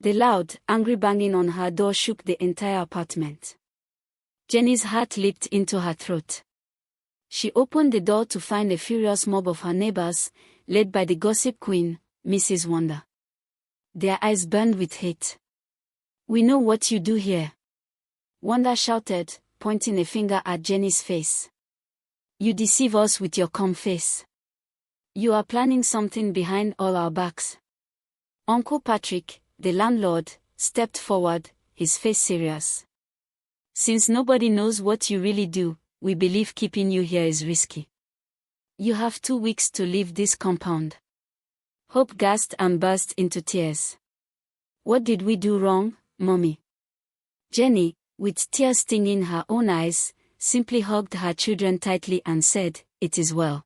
The loud, angry banging on her door shook the entire apartment. Jenny's heart leaped into her throat. She opened the door to find a furious mob of her neighbors, led by the gossip queen, Mrs. Wanda. Their eyes burned with hate. "We know what you do here," Wanda shouted, pointing a finger at Jenny's face. "You deceive us with your calm face. You are planning something behind all our backs." Uncle Patrick, the landlord, stepped forward, his face serious. "Since nobody knows what you really do, we believe keeping you here is risky. You have 2 weeks to leave this compound." Hope gasped and burst into tears. "What did we do wrong, Mommy?" Jenny, with tears stinging her own eyes, simply hugged her children tightly and said, "It is well."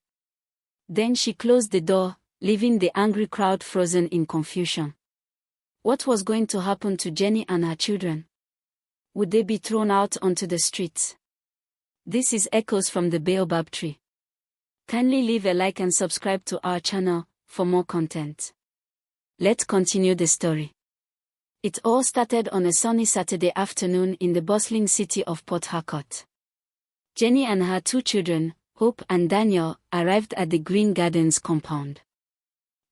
Then she closed the door, leaving the angry crowd frozen in confusion. What was going to happen to Jenny and her children? Would they be thrown out onto the streets? This is Echoes from the Baobab Tree. Kindly leave a like and subscribe to our channel for more content. Let's continue the story. It all started on a sunny Saturday afternoon in the bustling city of Port Harcourt. Jenny and her 2 children, Hope and Daniel, arrived at the Green Gardens compound.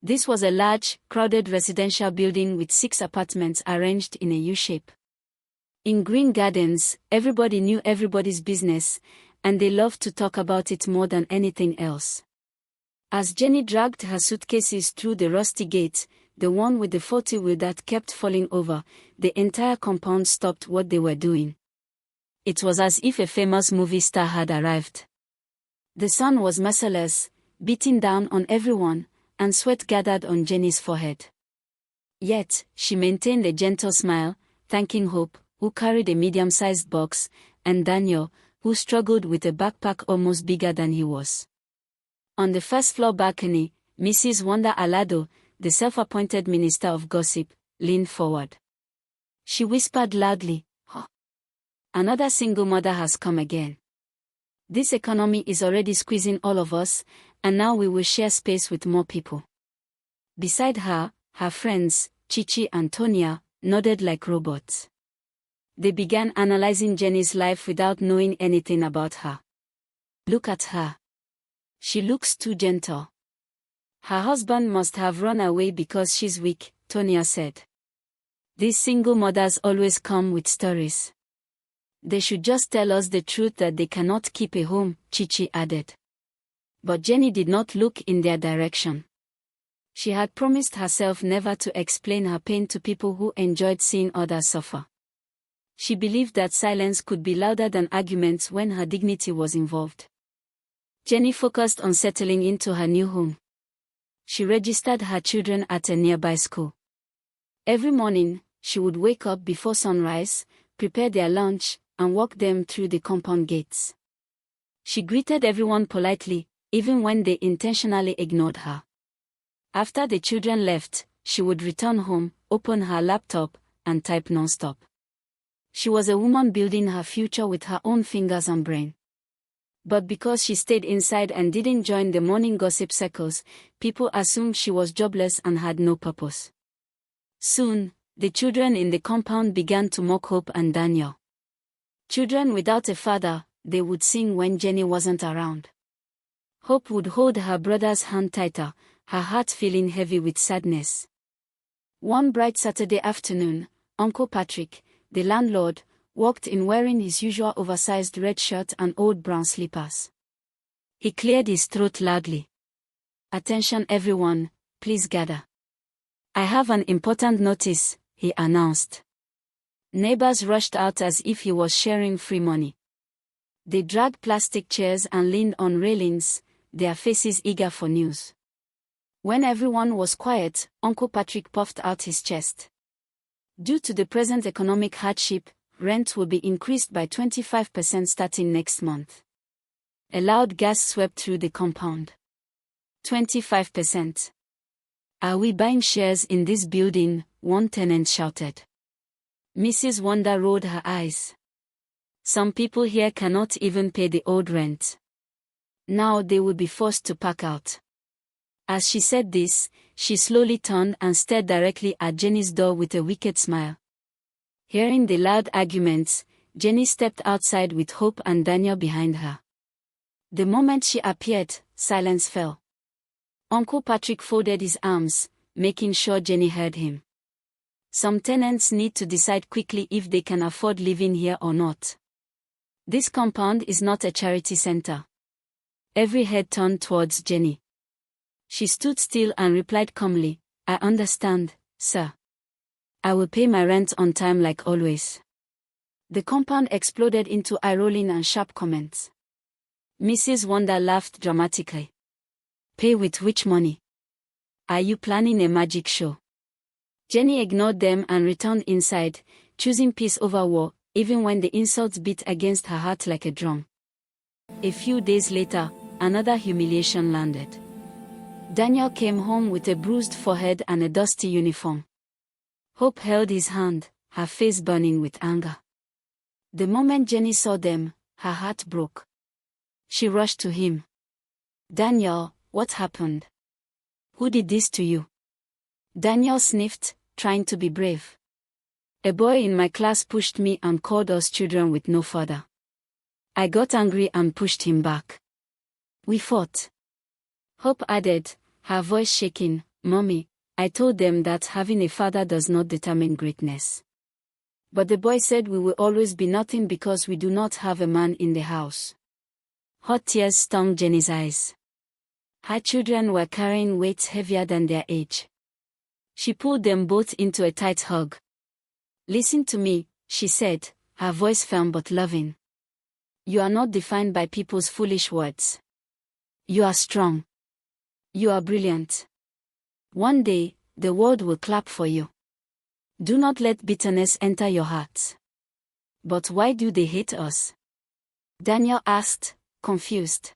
This was a large, crowded residential building with 6 apartments arranged in a U-shape. In Green Gardens, everybody knew everybody's business, and they loved to talk about it more than anything else. As Jenny dragged her suitcases through the rusty gate, the one with the 40-wheel that kept falling over, the entire compound stopped what they were doing. It was as if a famous movie star had arrived. The sun was merciless, beating down on everyone, and sweat gathered on Jenny's forehead. Yet, she maintained a gentle smile, thanking Hope, who carried a medium-sized box, and Daniel, who struggled with a backpack almost bigger than he was. On the first-floor balcony, Mrs. Wanda Alado, the self-appointed minister of gossip, leaned forward. She whispered loudly, "Oh, another single mother has come again. This economy is already squeezing all of us, and now we will share space with more people." Beside her, her friends, Chichi and Tonia, nodded like robots. They began analyzing Jenny's life without knowing anything about her. "Look at her. She looks too gentle. Her husband must have run away because she's weak," Tonia said. "These single mothers always come with stories. They should just tell us the truth that they cannot keep a home," Chichi added. But Jenny did not look in their direction. She had promised herself never to explain her pain to people who enjoyed seeing others suffer. She believed that silence could be louder than arguments when her dignity was involved. Jenny focused on settling into her new home. She registered her children at a nearby school. Every morning, she would wake up before sunrise, prepare their lunch, and walk them through the compound gates. She greeted everyone politely, even when they intentionally ignored her. After the children left, she would return home, open her laptop, and type non-stop. She was a woman building her future with her own fingers and brain. But because she stayed inside and didn't join the morning gossip circles, people assumed she was jobless and had no purpose. Soon, the children in the compound began to mock Hope and Daniel. Children without a father, they would sing when Jenny wasn't around. Hope would hold her brother's hand tighter, her heart feeling heavy with sadness. One bright Saturday afternoon, Uncle Patrick, the landlord, walked in wearing his usual oversized red shirt and old brown slippers. He cleared his throat loudly. "Attention everyone, please gather. I have an important notice," he announced. Neighbors rushed out as if he was sharing free money. They dragged plastic chairs and leaned on railings, their faces eager for news. When everyone was quiet, Uncle Patrick puffed out his chest. "Due to the present economic hardship, rent will be increased by 25% starting next month." A loud gasp swept through the compound. 25%. "Are we buying shares in this building?" one tenant shouted. Mrs. Wanda rolled her eyes. "Some people here cannot even pay the old rent. Now they will be forced to pack out." As she said this, She slowly turned and stared directly at Jenny's door with a wicked smile. Hearing the loud arguments, Jenny stepped outside with Hope and Daniel behind her. The moment she appeared, silence fell. Uncle Patrick folded his arms, making sure Jenny heard him. Some tenants need to decide quickly if they can afford living here or not. This compound is not a charity center. Every head turned towards Jenny. She stood still and replied calmly, "I understand, sir. I will pay my rent on time like always." The compound exploded into eye-rolling and sharp comments. Mrs. Wanda laughed dramatically. "Pay with which money? Are you planning a magic show?" Jenny ignored them and returned inside, choosing peace over war, even when the insults beat against her heart like a drum. A few days later, another humiliation landed. Daniel came home with a bruised forehead and a dusty uniform. Hope held his hand, her face burning with anger. The moment Jenny saw them, her heart broke. She rushed to him. "Daniel, what happened? Who did this to you?" Daniel sniffed, trying to be brave. "A boy in my class pushed me and called us children with no father. I got angry and pushed him back. We fought." Hope added, her voice shaking, "Mommy, I told them that having a father does not determine greatness. But the boy said we will always be nothing because we do not have a man in the house." Hot tears stung Jenny's eyes. Her children were carrying weights heavier than their age. She pulled them both into a tight hug. "Listen to me," she said, her voice firm but loving. "You are not defined by people's foolish words. You are strong. You are brilliant. One day, the world will clap for you. Do not let bitterness enter your hearts." "But why do they hate us?" Daniel asked, confused.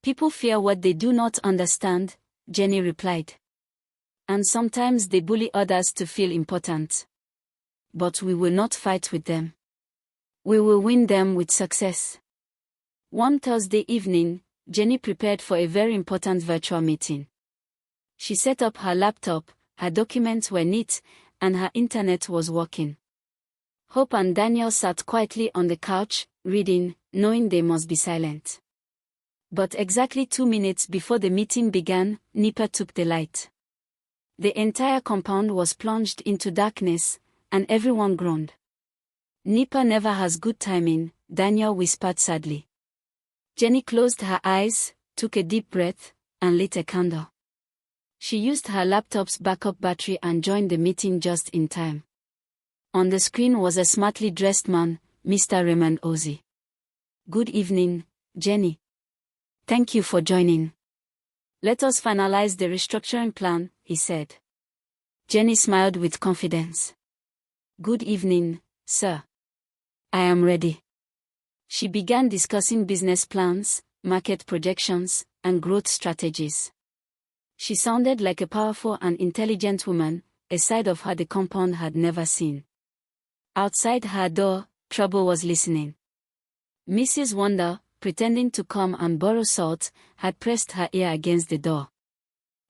"People fear what they do not understand," Jenny replied. "And sometimes they bully others to feel important. But we will not fight with them. We will win them with success." One Thursday evening, Jenny prepared for a very important virtual meeting. She set up her laptop, her documents were neat, and her internet was working. Hope and Daniel sat quietly on the couch, reading, knowing they must be silent. But exactly 2 minutes before the meeting began, Nipper took the light. The entire compound was plunged into darkness, and everyone groaned. "Nipper never has good timing," Daniel whispered sadly. Jenny closed her eyes, took a deep breath, and lit a candle. She used her laptop's backup battery and joined the meeting just in time. On the screen was a smartly dressed man, Mr. Raymond Ozzy. "Good evening, Jenny. Thank you for joining. Let us finalize the restructuring plan," he said. Jenny smiled with confidence. "Good evening, sir. I am ready." She began discussing business plans, market projections, and growth strategies. She sounded like a powerful and intelligent woman, a side of her the compound had never seen. Outside her door, trouble was listening. Mrs. Wanda, pretending to come and borrow salt, had pressed her ear against the door.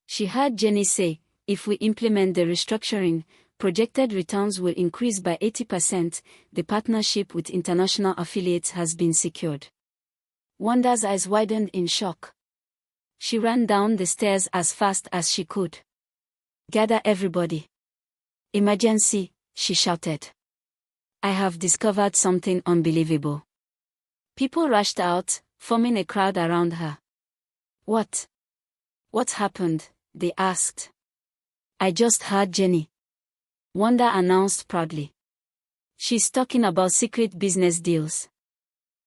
She heard Jenny say, "If we implement the restructuring, projected returns will increase by 80%, the partnership with international affiliates has been secured." Wanda's eyes widened in shock. She ran down the stairs as fast as she could. "Gather everybody. Emergency," she shouted. "I have discovered something unbelievable." People rushed out, forming a crowd around her. What happened?" they asked. "I just heard Jenny," Wanda announced proudly. "She's talking about secret business deals.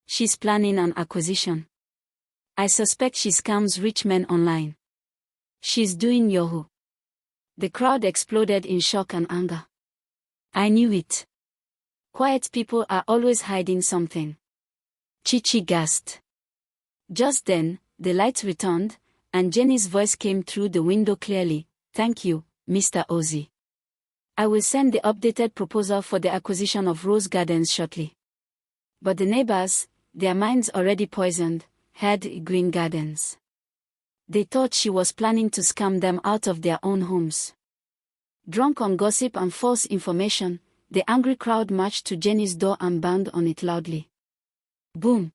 She's planning an acquisition. I suspect she scams rich men online. She's doing Yahoo." The crowd exploded in shock and anger. "I knew it. Quiet people are always hiding something," Chichi gasped. Just then, the lights returned, and Jenny's voice came through the window clearly. "Thank you, Mr. Ozzy. I will send the updated proposal for the acquisition of Rose Gardens shortly." But the neighbors, their minds already poisoned, had Green Gardens. They thought she was planning to scam them out of their own homes. Drunk on gossip and false information, the angry crowd marched to Jenny's door and banged on it loudly. Boom!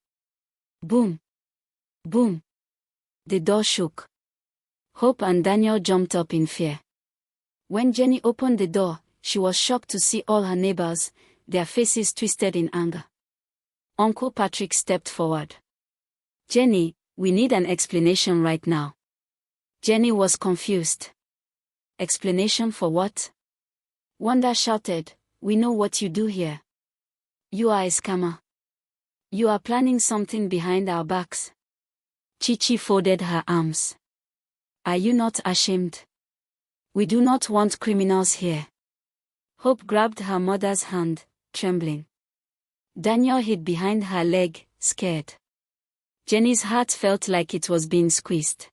Boom! Boom! The door shook. Hope and Daniel jumped up in fear. When Jenny opened the door, she was shocked to see all her neighbors, their faces twisted in anger. Uncle Patrick stepped forward. Jenny, we need an explanation right now. Jenny was confused. Explanation for what? Wanda shouted, we know what you do here. You are a scammer. You are planning something behind our backs. Chichi folded her arms. Are you not ashamed? We do not want criminals here. Hope grabbed her mother's hand, trembling. Daniel hid behind her leg, scared. Jenny's heart felt like it was being squeezed.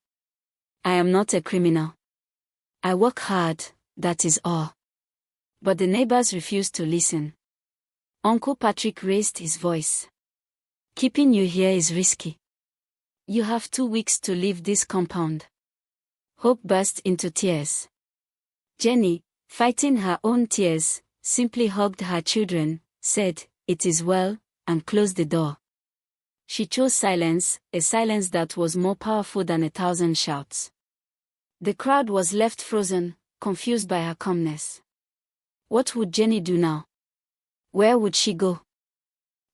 I am not a criminal. I work hard, that is all. But the neighbors refused to listen. Uncle Patrick raised his voice. Keeping you here is risky. You have 2 weeks to leave this compound. Hope burst into tears. Jenny, fighting her own tears, simply hugged her children, said, it is well, and closed the door. She chose silence, a silence that was more powerful than 1,000 shouts. The crowd was left frozen, confused by her calmness. What would Jenny do now? Where would she go?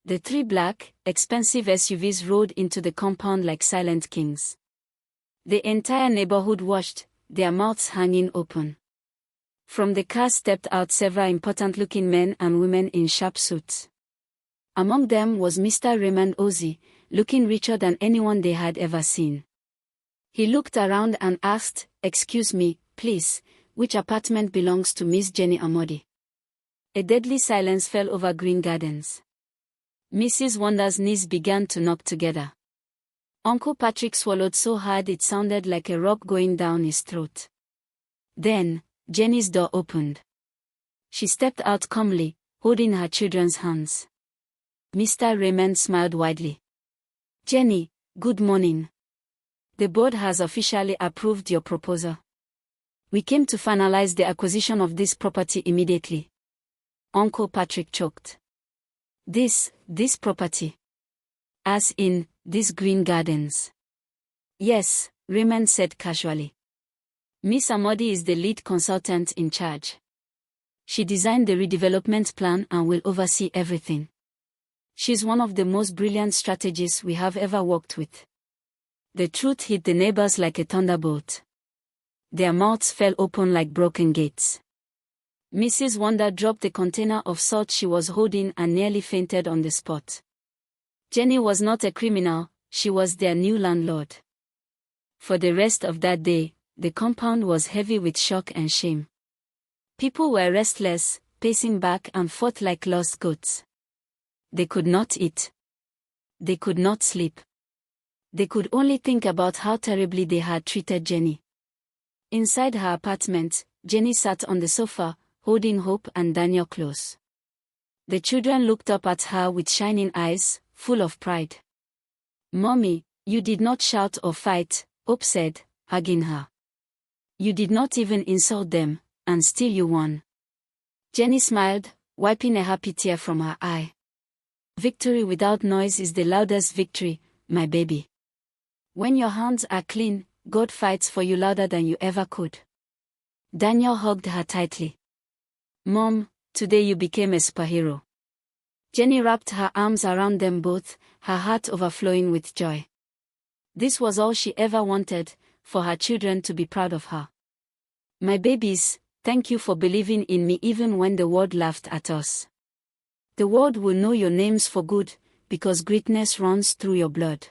The 3 black, expensive SUVs rode into the compound like silent kings. The entire neighborhood watched, their mouths hanging open. From the car stepped out several important-looking men and women in sharp suits. Among them was Mr. Raymond Ozzy, looking richer than anyone they had ever seen. He looked around and asked, excuse me, please, which apartment belongs to Miss Jenny Amodi? A deadly silence fell over Green Gardens. Mrs. Wanda's knees began to knock together. Uncle Patrick swallowed so hard it sounded like a rock going down his throat. Then, Jenny's door opened. She stepped out calmly, holding her children's hands. Mr. Raymond smiled widely. Jenny, good morning. The board has officially approved your proposal. We came to finalize the acquisition of this property immediately. Uncle Patrick choked. This property. As in, these Green Gardens. Yes, Raymond said casually. Miss Amodi is the lead consultant in charge. She designed the redevelopment plan and will oversee everything. She's one of the most brilliant strategists we have ever worked with. The truth hit the neighbors like a thunderbolt. Their mouths fell open like broken gates. Mrs. Wanda dropped the container of salt she was holding and nearly fainted on the spot. Jenny was not a criminal, she was their new landlord. For the rest of that day, the compound was heavy with shock and shame. People were restless, pacing back and forth like lost goats. They could not eat. They could not sleep. They could only think about how terribly they had treated Jenny. Inside her apartment, Jenny sat on the sofa, holding Hope and Daniel close. The children looked up at her with shining eyes, full of pride. Mommy, you did not shout or fight, Hope said, hugging her. You did not even insult them, and still you won. Jenny smiled, wiping a happy tear from her eye. Victory without noise is the loudest victory, my baby. When your hands are clean, God fights for you louder than you ever could. Daniel hugged her tightly. Mom, today you became a superhero. Jenny wrapped her arms around them both, her heart overflowing with joy. This was all she ever wanted, for her children to be proud of her. My babies, thank you for believing in me even when the world laughed at us. The world will know your names for good, because greatness runs through your blood.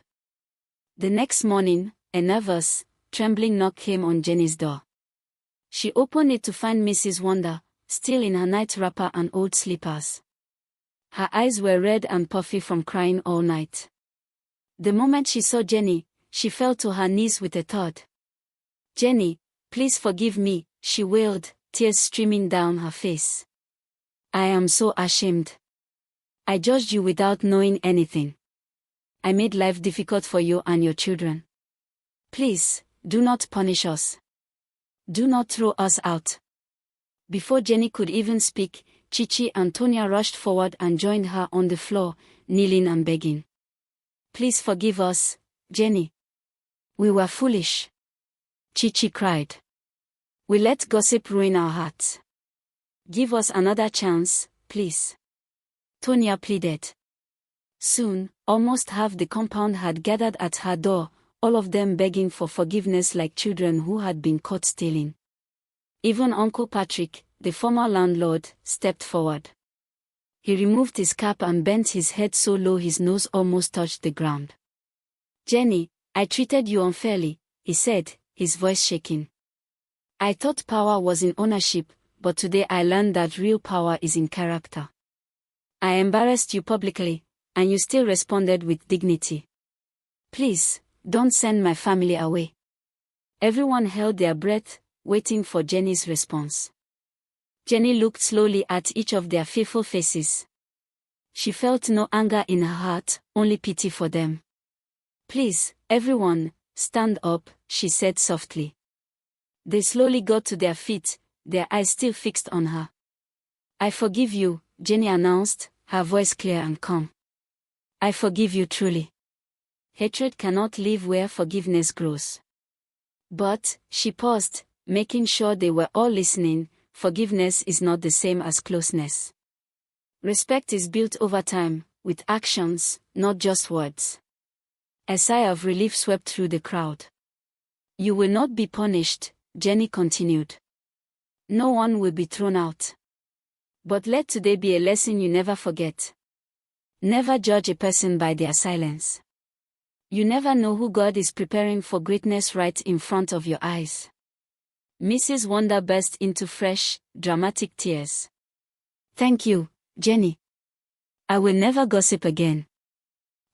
The next morning, a nervous, trembling knock came on Jenny's door. She opened it to find Mrs. Wanda, still in her night wrapper and old slippers. Her eyes were red and puffy from crying all night. The moment she saw Jenny, she fell to her knees with a thud. Jenny, please forgive me, she wailed, tears streaming down her face. I am so ashamed. I judged you without knowing anything. I made life difficult for you and your children. Please, do not punish us. Do not throw us out. Before Jenny could even speak, Chichi and Tonya rushed forward and joined her on the floor, kneeling and begging. Please forgive us, Jenny. We were foolish. Chichi cried. We let gossip ruin our hearts. Give us another chance, please. Tonya pleaded. Soon, almost half the compound had gathered at her door, all of them begging for forgiveness like children who had been caught stealing. Even Uncle Patrick, the former landlord, stepped forward. He removed his cap and bent his head so low his nose almost touched the ground. Jenny, I treated you unfairly, he said, his voice shaking. I thought power was in ownership, but today I learned that real power is in character. I embarrassed you publicly, and you still responded with dignity. Please, don't send my family away. Everyone held their breath, waiting for Jenny's response. Jenny looked slowly at each of their fearful faces. She felt no anger in her heart, only pity for them. Please, everyone, stand up, she said softly. They slowly got to their feet, their eyes still fixed on her. I forgive you, Jenny announced, her voice clear and calm. I forgive you truly. Hatred cannot live where forgiveness grows. But, she paused, making sure they were all listening, forgiveness is not the same as closeness. Respect is built over time, with actions, not just words. A sigh of relief swept through the crowd. You will not be punished, Jenny continued. No one will be thrown out. But let today be a lesson you never forget. Never judge a person by their silence. You never know who God is preparing for greatness right in front of your eyes. Mrs. Wanda burst into fresh, dramatic tears. Thank you, Jenny. I will never gossip again.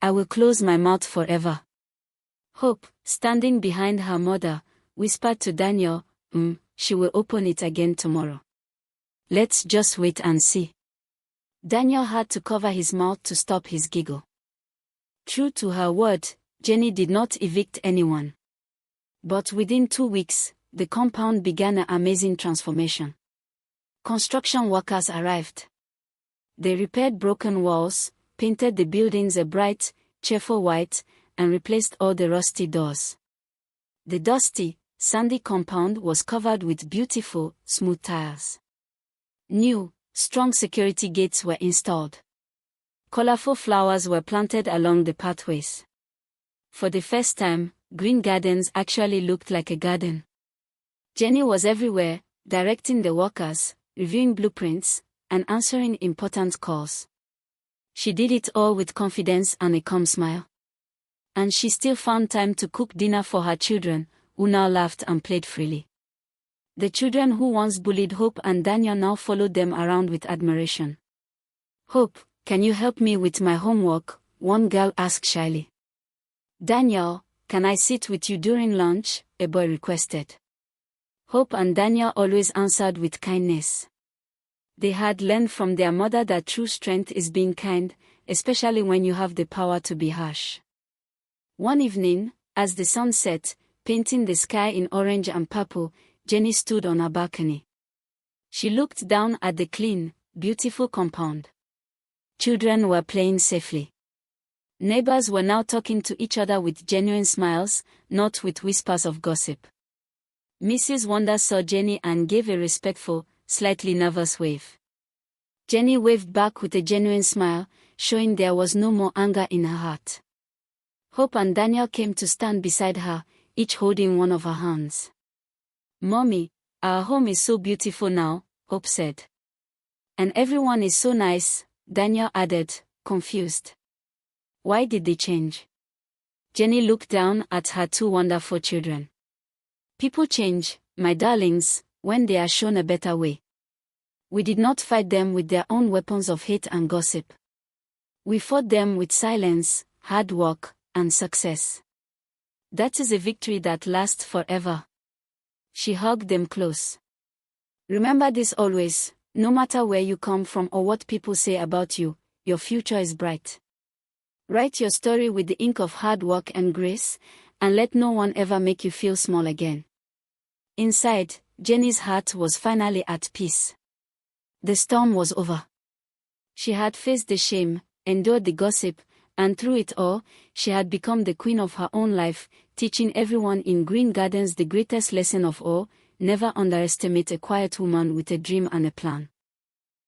I will close my mouth forever. Hope, standing behind her mother, whispered to Daniel, she will open it again tomorrow. Let's just wait and see. Daniel had to cover his mouth to stop his giggle. True to her word, Jenny did not evict anyone. But within 2 weeks, the compound began an amazing transformation. Construction workers arrived. They repaired broken walls, painted the buildings a bright, cheerful white, and replaced all the rusty doors. The dusty, sandy compound was covered with beautiful, smooth tiles. New, strong security gates were installed. Colorful flowers were planted along the pathways. For the first time, green gardens actually looked like a garden. Jenny was everywhere, directing the workers, reviewing blueprints, and answering important calls. She did it all with confidence and a calm smile. And she still found time to cook dinner for her children, who now laughed and played freely. The children who once bullied Hope and Daniel now followed them around with admiration. Hope, can you help me with my homework? One girl asked shyly. Daniel, can I sit with you during lunch? A boy requested. Hope and Daniel always answered with kindness. They had learned from their mother that true strength is being kind, especially when you have the power to be harsh. One evening, as the sun set, painting the sky in orange and purple, Jenny stood on her balcony. She looked down at the clean, beautiful compound. Children were playing safely. Neighbors were now talking to each other with genuine smiles, not with whispers of gossip. Mrs. Wanda saw Jenny and gave a respectful, slightly nervous wave. Jenny waved back with a genuine smile, showing there was no more anger in her heart. Hope and Daniel came to stand beside her, each holding one of her hands. Mommy, our home is so beautiful now, Hope said. And everyone is so nice, Daniel added, confused. Why did they change? Jenny looked down at her two wonderful children. People change, my darlings, when they are shown a better way. We did not fight them with their own weapons of hate and gossip. We fought them with silence, hard work, and success. That is a victory that lasts forever. She hugged them close. Remember this always, no matter where you come from or what people say about you, your future is bright. Write your story with the ink of hard work and grace, and let no one ever make you feel small again. Inside, Jenny's heart was finally at peace. The storm was over. She had faced the shame, endured the gossip, and through it all, she had become the queen of her own life, teaching everyone in Green Gardens the greatest lesson of all: never underestimate a quiet woman with a dream and a plan.